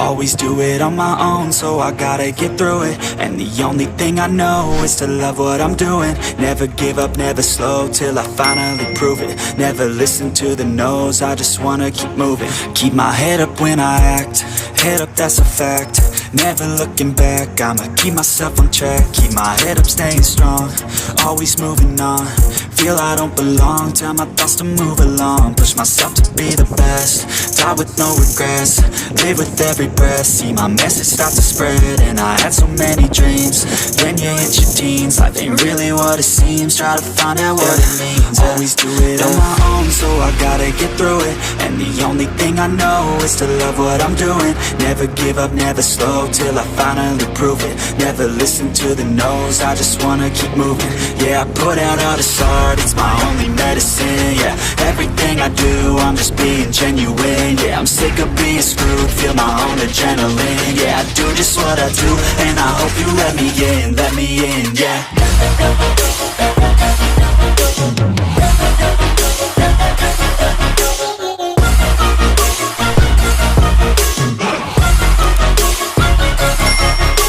Always do it on my own, so I gotta get through it. And the only thing I know is to love what I'm doing. Never give up, never slow, till I finally prove it. Never listen to the no's, I just wanna keep moving. Keep my head up when I act, head up, that's a fact. Never looking back, I'ma keep myself on track. Keep my head up, staying strong, always moving on. Feel I don't belong, tell my thoughts to move along. Push myself to be the best, die with no regrets. Live with every breath, see my message start to spread. And I had so many dreams, then you hit your teens. Life ain't really what it seems, try to find out what it means. Always do it on my own, so I gotta get through it. And the only thing I know is to love what I'm doing. Never give up, never slow, till I finally prove it. Never listen to the no's, I just wanna keep moving. Yeah, I put out all this art, it's my only medicine. Yeah, everything I do, I'm just being genuine. Yeah, I'm sick of being screwed, feel my own adrenaline. Yeah, I do just what I do, and I hope you let me in, yeah.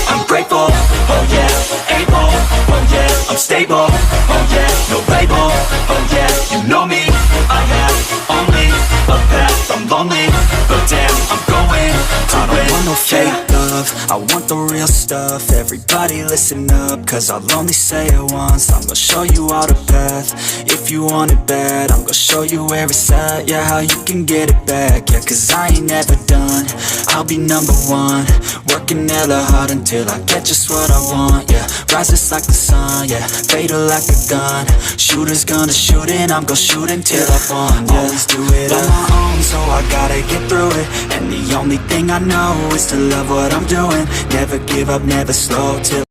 I'm grateful, oh yeah, able, oh yeah, I'm stable, oh yeah, no label, oh yeah, you know me, I have only a path, I'm lonely, but damn, I'm going to win. I don't want no fake love, I want the real stuff. Everybody listen up, cause I'll only say it once. I'm gonna show you all the path, if you want it bad. I'm gonna show you where it's at, yeah, how you can get it back. Yeah, cause I ain't never done, I'll be number one. Working hella hard until I get just what I want, yeah. Rises like the sun, yeah, fatal like a gun. Shooter's gonna shoot and I'm gonna shoot until I won, yeah. Always do it on my own, so I gotta get through it. And the only thing I know is to love what I'm doing. Never give up, never slow, till